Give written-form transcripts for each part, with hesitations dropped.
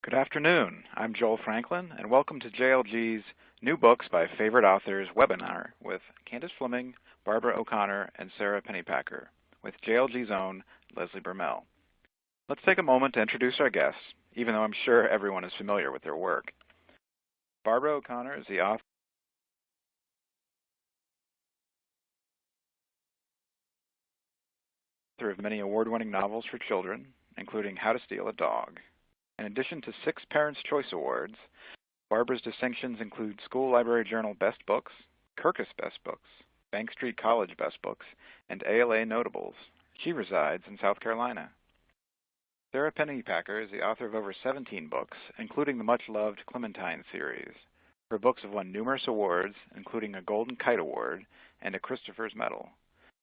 Good afternoon. I'm Joel Franklin, and welcome to JLG's New Books by Favorite Authors webinar with Candace Fleming, Barbara O'Connor, and Sara Pennypacker, with JLG's own Leslie Bermel. Let's take a moment to introduce our guests, even though I'm sure everyone is familiar with their work. Barbara O'Connor is the author of many award-winning novels for children, including How to Steal a Dog. In addition to 6 Parents' Choice Awards, Barbara's distinctions include School Library Journal Best Books, Kirkus Best Books, Bank Street College Best Books, and ALA Notables. She resides in South Carolina. Sara Pennypacker is the author of over 17 books, including the much-loved Clementine series. Her books have won numerous awards, including a Golden Kite Award and a Christopher's Medal,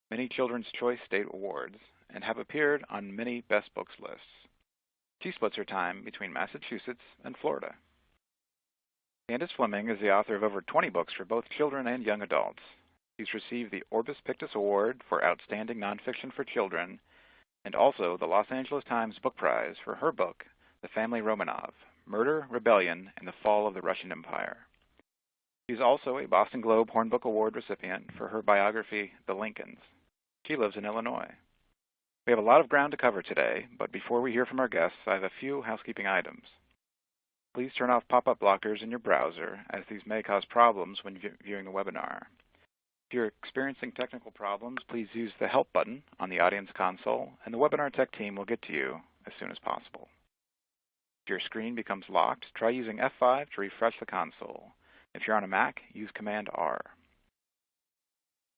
many Children's Choice State Awards, and have appeared on many Best Books lists. She splits her time between Massachusetts and Florida. Candace Fleming is the author of over 20 books for both children and young adults. She's received the Orbis Pictus Award for Outstanding Nonfiction for Children, and also the Los Angeles Times Book Prize for her book, The Family Romanov, Murder, Rebellion, and the Fall of the Russian Empire. She's also a Boston Globe Hornbook Award recipient for her biography, The Lincolns. She lives in Illinois. We have a lot of ground to cover today, but before we hear from our guests, I have a few housekeeping items. Please turn off pop-up blockers in your browser, as these may cause problems when viewing the webinar. If you're experiencing technical problems, please use the Help button on the audience console, and the webinar tech team will get to you as soon as possible. If your screen becomes locked, try using F5 to refresh the console. If you're on a Mac, use Command R.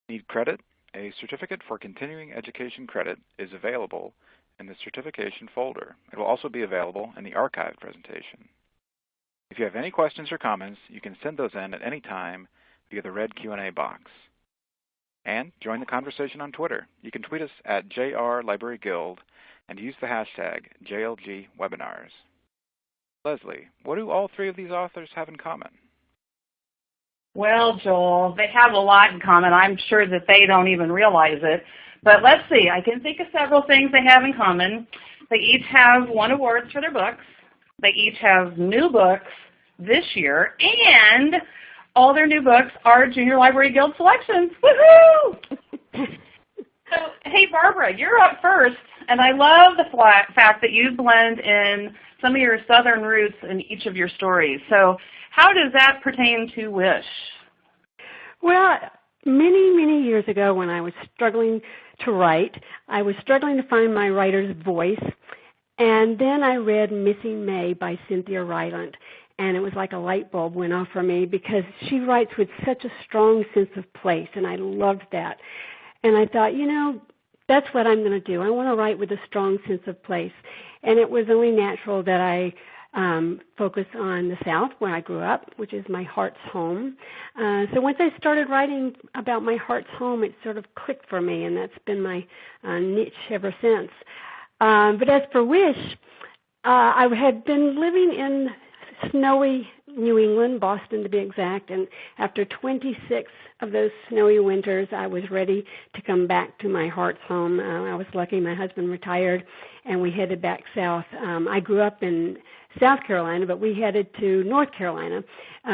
Need credit? A Certificate for Continuing Education credit is available in the certification folder. It will also be available in the archived presentation. If you have any questions or comments, you can send those in at any time via the red Q&A box. And join the conversation on Twitter. You can tweet us at JR Library Guild and use the hashtag JLGWebinars. Leslie, what do all 3 of these authors have in common? Well, Joel, they have a lot in common. I'm sure that they don't even realize it. But let's see. I can think of several things they have in common. They each have won awards for their books. They each have new books this year. And all their new books are Junior Library Guild selections. Woohoo! So, hey, Barbara, you're up first. And I love the fact that you blend in some of your Southern roots in each of your stories. So how does that pertain to Wish? Well, many, many years ago when I was struggling to write, I was struggling to find my writer's voice. And then I read Missing May by Cynthia Ryland. And it was like a light bulb went off for me because she writes with such a strong sense of place, and I loved that. And I thought, that's what I'm going to do. I want to write with a strong sense of place. And it was only natural that I focus on the South, where I grew up, which is my heart's home. So once I started writing about my heart's home, it sort of clicked for me, and that's been my niche ever since. But as for Wish, I had been living in snowy New England, Boston to be exact, and after 26 of those snowy winters, I was ready to come back to my heart's home. I was lucky my husband retired, and we headed back south. I grew up in South Carolina, but we headed to North Carolina,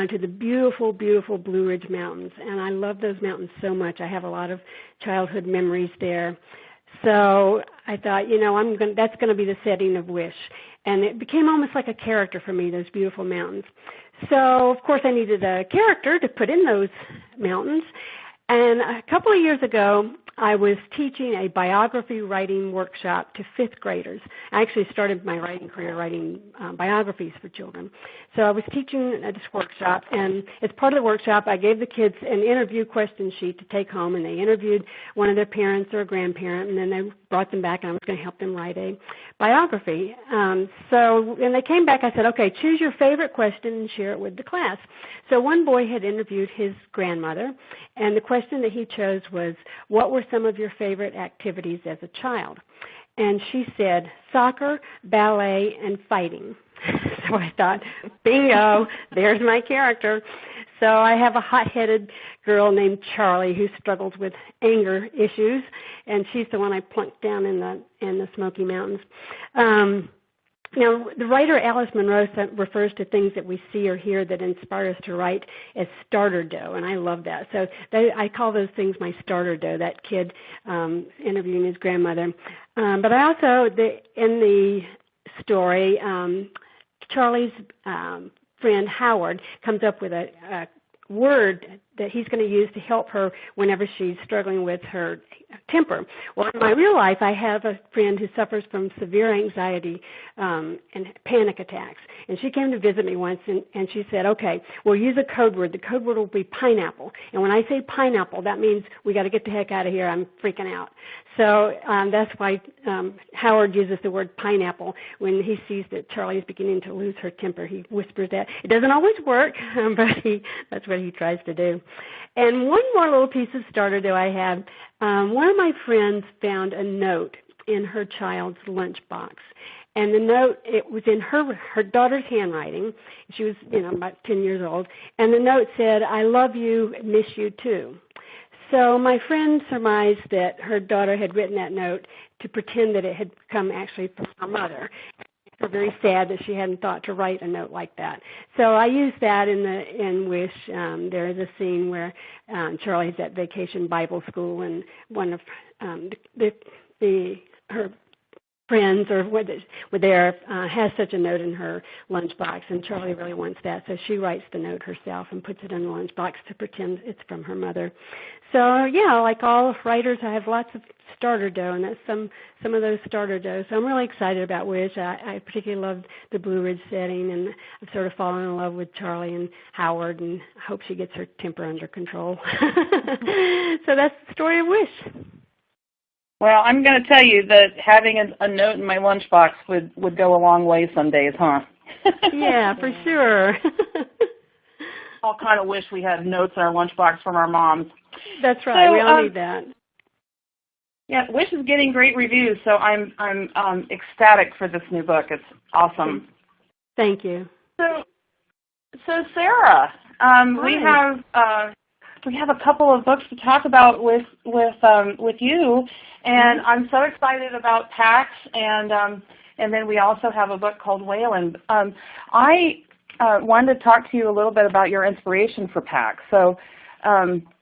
to the beautiful, beautiful Blue Ridge Mountains, and I love those mountains so much. I have a lot of childhood memories there. So I thought, that's going to be the setting of Wish. And it became almost like a character for me, those beautiful mountains. So, of course, I needed a character to put in those mountains. And a couple of years ago, I was teaching a biography writing workshop to 5th graders. I actually started my writing career writing biographies for children. So I was teaching at this workshop, and as part of the workshop, I gave the kids an interview question sheet to take home, and they interviewed one of their parents or a grandparent, and then they brought them back, and I was going to help them write a biography. So when they came back, I said, okay, choose your favorite question and share it with the class. So one boy had interviewed his grandmother, and the question that he chose was, what were some of your favorite activities as a child? And she said, soccer, ballet, and fighting. So I thought, bingo, there's my character. So I have a hot-headed girl named Charlie who struggles with anger issues, and she's the one I plunked down in the Smoky Mountains. Now, the writer Alice Munro refers to things that we see or hear that inspire us to write as starter dough, and I love that. So I call those things my starter dough, that kid interviewing his grandmother. But I also, in the story, Charlie's friend Howard comes up with a word that he's going to use to help her whenever she's struggling with her temper. Well, in my real life, I have a friend who suffers from severe anxiety and panic attacks. And she came to visit me once, and she said, okay, we'll use a code word. The code word will be pineapple. And when I say pineapple, that means we got to get the heck out of here. I'm freaking out. So that's why Howard uses the word pineapple. When he sees that Charlie is beginning to lose her temper, he whispers that. It doesn't always work, but that's what he tries to do. And one more little piece of starter that I have, one of my friends found a note in her child's lunchbox. And the note, it was in her daughter's handwriting. She was, about 10 years old. And the note said, I love you, miss you too. So my friend surmised that her daughter had written that note to pretend that it had come actually from her mother. We're very sad that she hadn't thought to write a note like that. So I used that in Wish. There is a scene where Charlie's at vacation Bible school, and one of her friends or there has such a note in her lunchbox, and Charlie really wants that. So she writes the note herself and puts it in the lunchbox to pretend it's from her mother. So, yeah, like all writers, I have lots of starter dough, and that's some of those starter dough. So I'm really excited about Wish. I particularly love the Blue Ridge setting, and I've sort of fallen in love with Charlie and Howard, and I hope she gets her temper under control. So that's the story of Wish. Well, I'm going to tell you that having a note in my lunchbox would go a long way some days, huh? Yeah, for sure. All kind of wish we had notes in our lunchbox from our moms. That's right. We all need that. Yeah, Wish is getting great reviews, so I'm ecstatic for this new book. It's awesome. Thank you. So Sara, we have a couple of books to talk about with you, and I'm so excited about PAX, and then we also have a book called Wayland. I wanted to talk to you a little bit about your inspiration for PAX. So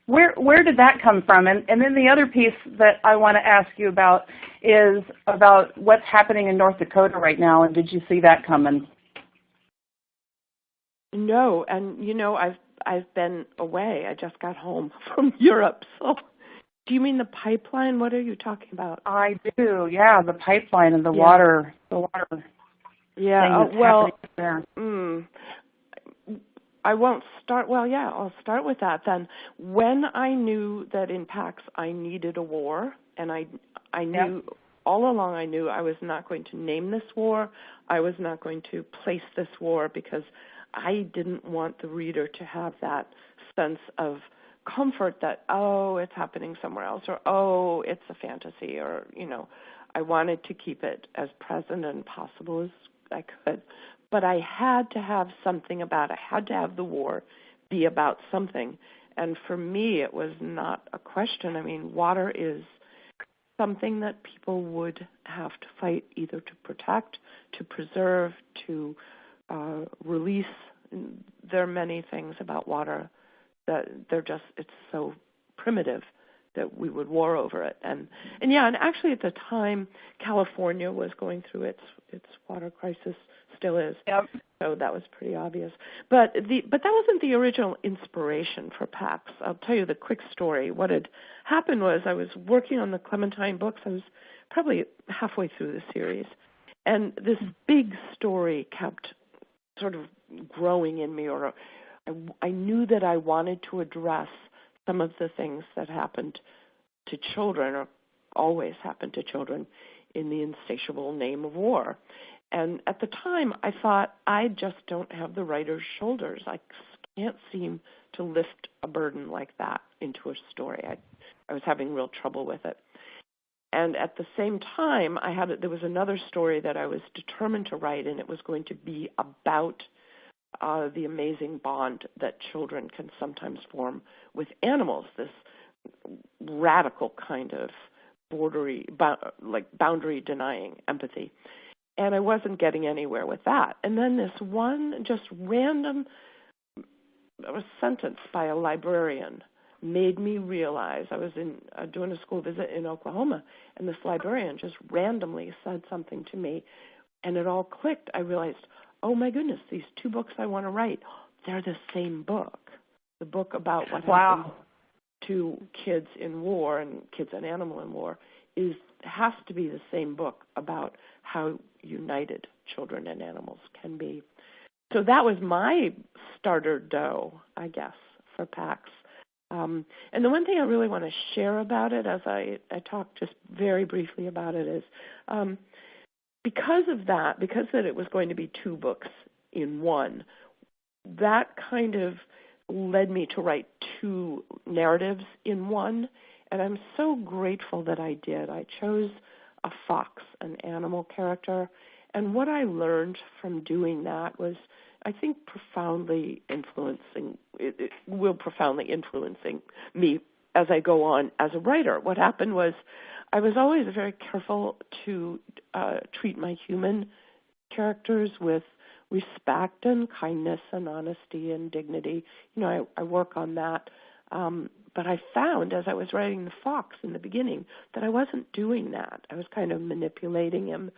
where did that come from? And then the other piece that I want to ask you about is about what's happening in North Dakota right now, and did you see that coming? No, and I've been away. I just got home from Europe. So, do you mean the pipeline? What are you talking about? I do. Yeah, the pipeline and the water. The water. Yeah. Well, there. I won't start. Well, yeah, I'll start with that then. When I knew that in PAX I needed a war, and I knew all along, I knew I was not going to name this war. I was not going to place this war because I didn't want the reader to have that sense of comfort that, oh, it's happening somewhere else, or, oh, it's a fantasy, or, I wanted to keep it as present and possible as I could. But I had to have something about it. I had to have the war be about something. And for me, it was not a question. I mean, water is something that people would have to fight either to protect, to preserve, to release. There are many things about water that it's so primitive that we would war over it. And actually at the time California was going through its water crisis, still is. Yep. So that was pretty obvious. But that wasn't the original inspiration for PAX. I'll tell you the quick story. What had happened was I was working on the Clementine books. I was probably halfway through the series, and this big story kept sort of growing in me, or I knew that I wanted to address some of the things that happened to children, or always happened to children, in the insatiable name of war. And at the time, I thought, I just don't have the writer's shoulders. I can't seem to lift a burden like that into a story. I was having real trouble with it. And at the same time, there was another story that I was determined to write, and it was going to be about the amazing bond that children can sometimes form with animals, this radical kind of boundary-denying empathy. And I wasn't getting anywhere with that. And then this one just random sentence by a librarian made me realize I was doing a school visit in Oklahoma, and this librarian just randomly said something to me, and it all clicked. I realized, oh my goodness, these two books I want to write, they're the same book. The book about what happened to kids in war and kids and animal in war has to be the same book about how united children and animals can be. So that was my starter dough, I guess, for PAX. And the one thing I really want to share about it, as I talk just very briefly about it, is because that it was going to be two books in one, that kind of led me to write two narratives in one, and I'm so grateful that I did. I chose a fox, an animal character, and what I learned from doing that was, I think, it will profoundly influencing me as I go on as a writer. What happened was I was always very careful to treat my human characters with respect and kindness and honesty and dignity. You know, I work on that. But I found as I was writing the fox in the beginning that I wasn't doing that. I was kind of manipulating him,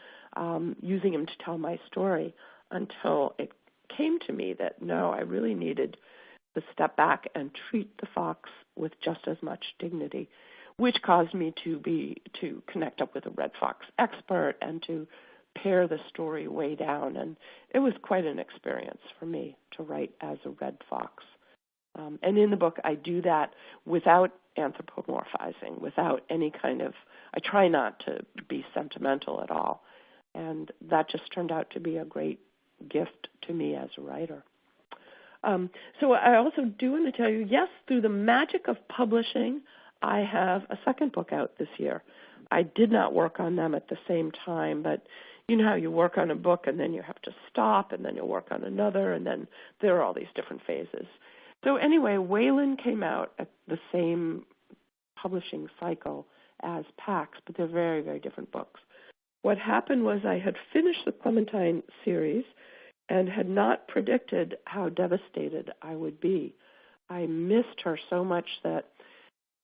using him to tell my story, until it came to me that, no, I really needed to step back and treat the fox with just as much dignity, which caused me to connect up with a red fox expert and to pare the story way down. And it was quite an experience for me to write as a red fox. And in the book, I do that without anthropomorphizing, without any kind of, I try not to be sentimental at all. And that just turned out to be a great gift to me as a writer. So I also do want to tell you, yes, through the magic of publishing, I have a second book out this year. I did not work on them at the same time, but you know how you work on a book and then you have to stop and then you'll work on another, and then there are all these different phases. So anyway, Waylon came out at the same publishing cycle as PAX, but they're very, very different books. What happened was I had finished the Clementine series and had not predicted how devastated I would be. I missed her so much that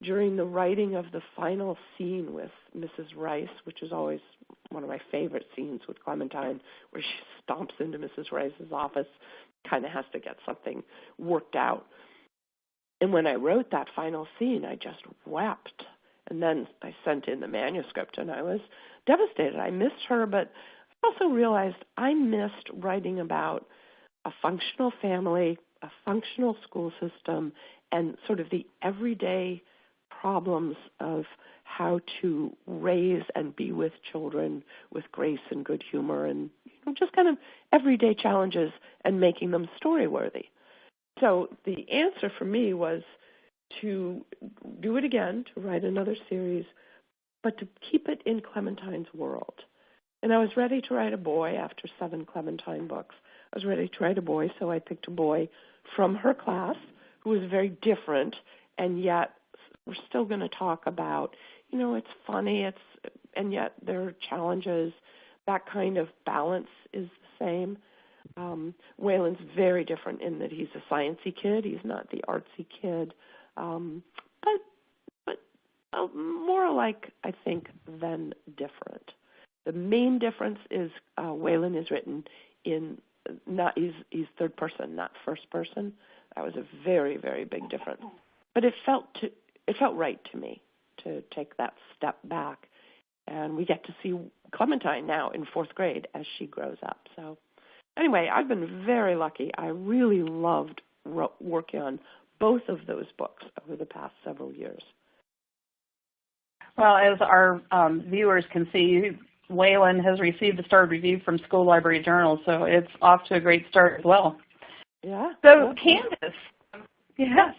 during the writing of the final scene with Mrs. Rice, which is always one of my favorite scenes with Clementine, where she stomps into Mrs. Rice's office, kind of has to get something worked out. And when I wrote that final scene, I just wept. And then I sent in the manuscript, and I was devastated. I missed her, but I also realized I missed writing about a functional family, a functional school system, and sort of the everyday problems of how to raise and be with children with grace and good humor, and just kind of everyday challenges and making them story-worthy. So the answer for me was to do it again, to write another series, but to keep it in Clementine's world. And I was ready to write a boy after 7 Clementine books. I was ready to write a boy, so I picked a boy from her class who was very different, and yet we're still going to talk about, it's funny, and yet there are challenges. That kind of balance is the same. Waylon's very different in that he's a sciencey kid. He's not the artsy kid, but more alike, I think, than different. The main difference is Waylon is written in he's third person, not first person. That was a very, very big difference. But it felt right to me to take that step back, and we get to see Clementine now in 4th grade as she grows up. So anyway, I've been very lucky. I really loved working on both of those books over the past several years. Well, as our viewers can see, Waylon has received a starred review from School Library Journal, so it's off to a great start as well. Yeah. So, Candace, yes,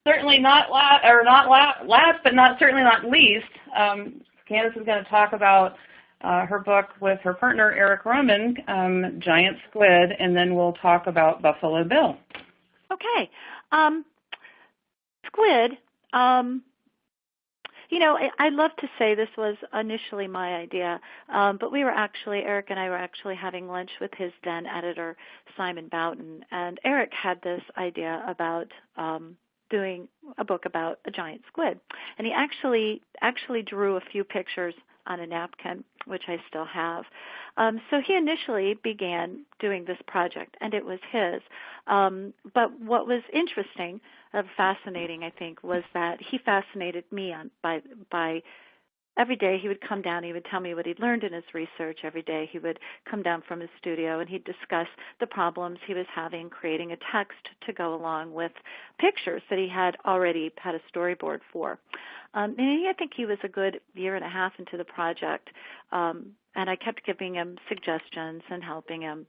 certainly not last, but certainly not least. Candace is going to talk about her book with her partner Eric Roman, Giant Squid, and then we'll talk about Buffalo Bill. Okay, Squid. I'd love to say this was initially my idea, but Eric and I were actually having lunch with his then editor, Simon Boughton, and Eric had this idea about doing a book about a giant squid. And he actually drew a few pictures on a napkin, which I still have. So he initially began doing this project, and it was his. But what was interesting, fascinating, I think, was that he fascinated me by every day he would come down, he would tell me what he'd learned in his research. Every day he would come down from his studio and he'd discuss the problems he was having creating a text to go along with pictures that he had already had a storyboard for. And I think he was a good year and a half into the project, and I kept giving him suggestions and helping him.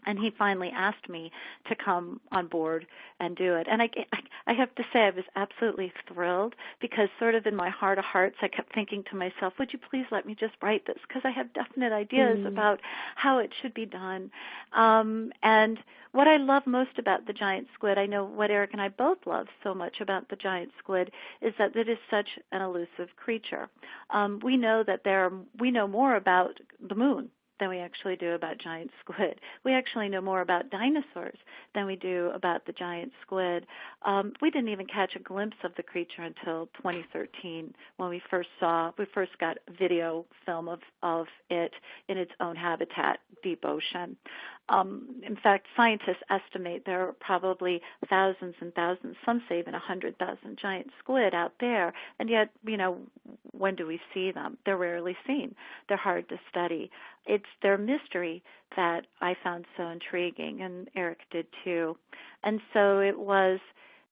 And he finally asked me to come on board and do it. And I have to say I was absolutely thrilled because sort of in my heart of hearts I kept thinking to myself, would you please let me just write this? Because I have definite ideas about how it should be done. And what I love most about the giant squid, I know what Eric and I both love so much about the giant squid, is that it is such an elusive creature. We know more about the moon than we actually do about giant squid. We actually know more about dinosaurs than we do about the giant squid. We didn't even catch a glimpse of the creature until 2013 when we first got video film of it in its own habitat, deep ocean. In fact, scientists estimate there are probably thousands and thousands, some say even 100,000 giant squid out there, and yet, when do we see them? They're rarely seen. They're hard to study. It's their mystery that I found so intriguing, and Eric did too. And so it was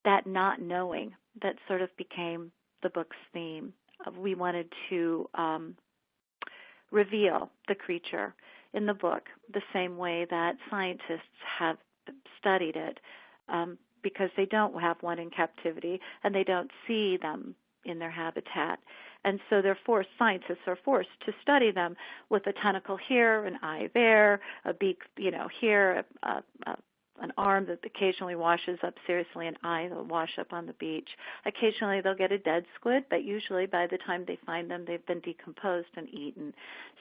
that not knowing that sort of became the book's theme. We wanted to reveal the creature in the book the same way that scientists have studied it, because they don't have one in captivity and they don't see them in their habitat. And so scientists are forced to study them with a tentacle here, an eye there, a beak, here, an arm that occasionally washes up, seriously, an eye that will wash up on the beach. Occasionally they'll get a dead squid, but usually by the time they find them, they've been decomposed and eaten.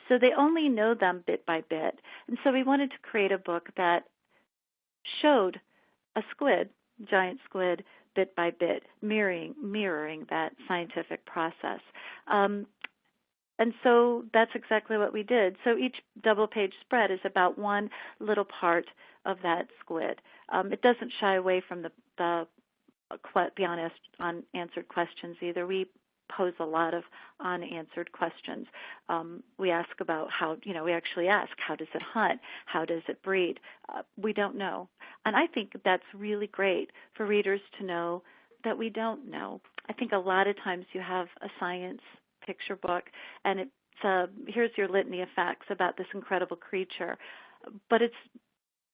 So they only know them bit by bit. And so we wanted to create a book that showed a squid, giant squid, bit by bit, mirroring that scientific process. And so that's exactly what we did. So each double-page spread is about one little part of that squid. It doesn't shy away from the unanswered questions either. We pose a lot of unanswered questions. We ask about we actually ask, how does it hunt? How does it breed? We don't know. And I think that's really great for readers to know that we don't know. I think a lot of times you have a science picture book and it's here's your litany of facts about this incredible creature. But it's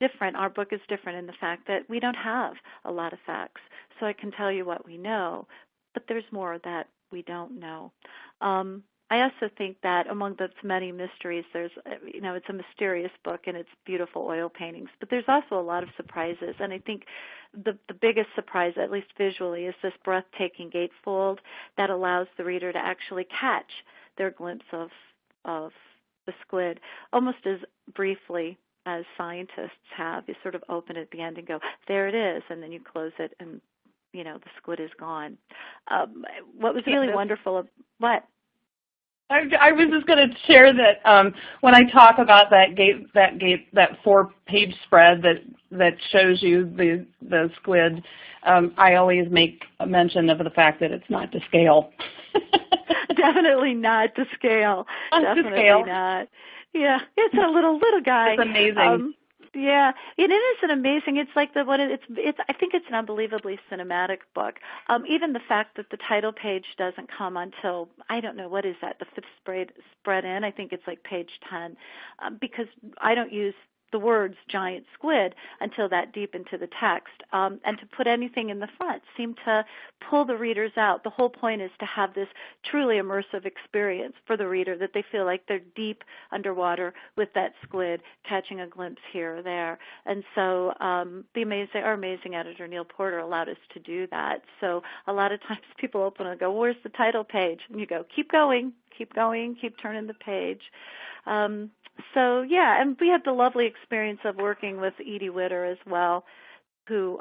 different. Our book is different in the fact that we don't have a lot of facts. So I can tell you what we know, but there's more that we don't know. I also think that among the many mysteries, there's, it's a mysterious book and it's beautiful oil paintings, but there's also a lot of surprises. And I think the biggest surprise, at least visually, is this breathtaking gatefold that allows the reader to actually catch their glimpse of the squid almost as briefly as scientists have. You sort of open it at the end and go, there it is, and then you close it and, the squid is gone. What was really wonderful what? I was just going to share that when I talk about that 4-page spread that shows you the squid, I always make a mention of the fact that it's not to scale. Definitely not to scale. Definitely not. Yeah, it's a little guy. It's amazing. Yeah, it is an amazing. It's like it's. I think it's an unbelievably cinematic book. Even the fact that the title page doesn't come until, I don't know, what is that? The 5th spread in. I think it's like page 10, because I don't use the words giant squid until that deep into the text. And to put anything in the front seemed to pull the readers out. The whole point is to have this truly immersive experience for the reader, that they feel like they're deep underwater with that squid, catching a glimpse here or there. And so our amazing editor, Neil Porter, allowed us to do that. So a lot of times people open and go, where's the title page? And you go, keep going, keep turning the page. So, yeah, and we had the lovely experience of working with Edie Witter as well, who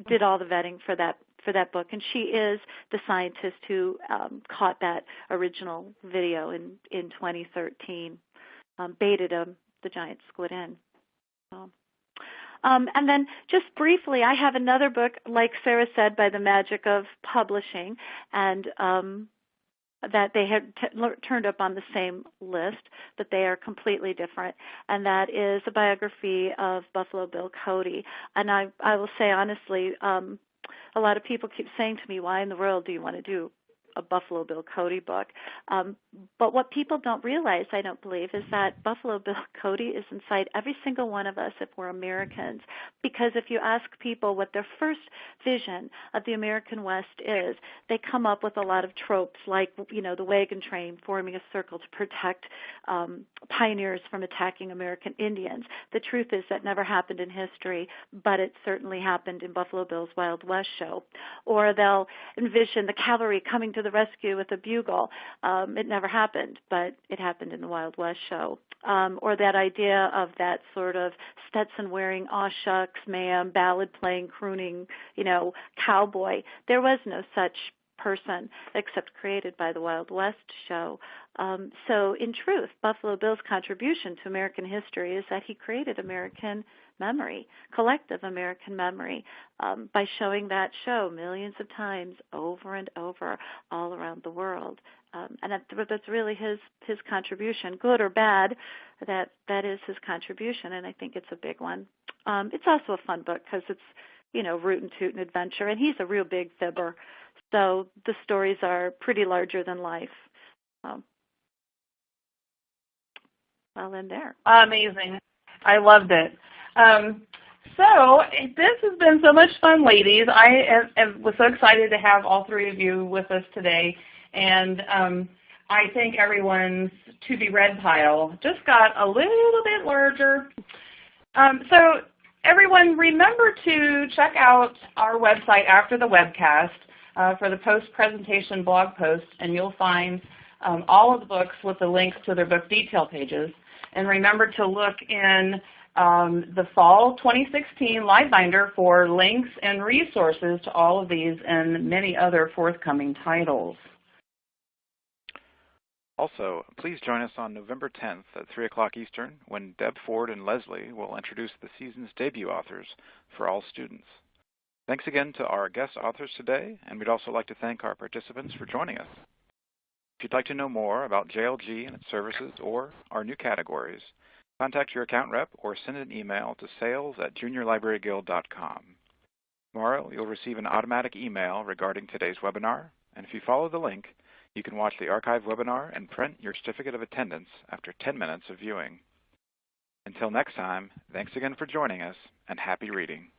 did all the vetting for that book. And she is the scientist who caught that original video in 2013, baited the giant squid in. And then just briefly, I have another book, like Sara said, by the magic of publishing, and that they had turned up on the same list, but they are completely different, and that is a biography of Buffalo Bill Cody. And I will say honestly, a lot of people keep saying to me, why in the world do you want to do a Buffalo Bill Cody book? But what people don't realize, I don't believe, is that Buffalo Bill Cody is inside every single one of us if we're Americans. Because if you ask people what their first vision of the American West is, they come up with a lot of tropes like, the wagon train forming a circle to protect pioneers from attacking American Indians. The truth is that never happened in history, but it certainly happened in Buffalo Bill's Wild West show. Or they'll envision the cavalry coming to the rescue with a bugle. It never happened, but it happened in the Wild West show. Or that idea of that sort of Stetson-wearing, aw shucks, ma'am, ballad-playing, crooning, cowboy. There was no such person except created by the Wild West show. So in truth, Buffalo Bill's contribution to American history is that he created American memory, collective American memory, by showing that show millions of times over and over all around the world. And that's really his contribution, good or bad. That is his contribution, and I think it's a big one. It's also a fun book because it's, root and toot and adventure, and he's a real big fibber. So the stories are pretty larger than life. I'll end there. Amazing. I loved it. So this has been so much fun, ladies. I was so excited to have all three of you with us today. And I think everyone's to-be-read pile just got a little bit larger. So everyone, remember to check out our website after the webcast for the post-presentation blog post, and you'll find all of the books with the links to their book detail pages. And remember to look in the fall 2016 live binder for links and resources to all of these and many other forthcoming titles. Also, please join us on November 10th at 3 o'clock Eastern when Deb Ford and Leslie will introduce the season's debut authors for all students. Thanks again to our guest authors today, and we'd also like to thank our participants for joining us. If you'd like to know more about JLG and its services or our new categories, contact your account rep or send an email to sales@juniorlibraryguild.com. Tomorrow, you'll receive an automatic email regarding today's webinar, and if you follow the link, you can watch the archive webinar and print your certificate of attendance after 10 minutes of viewing. Until next time, thanks again for joining us, and happy reading.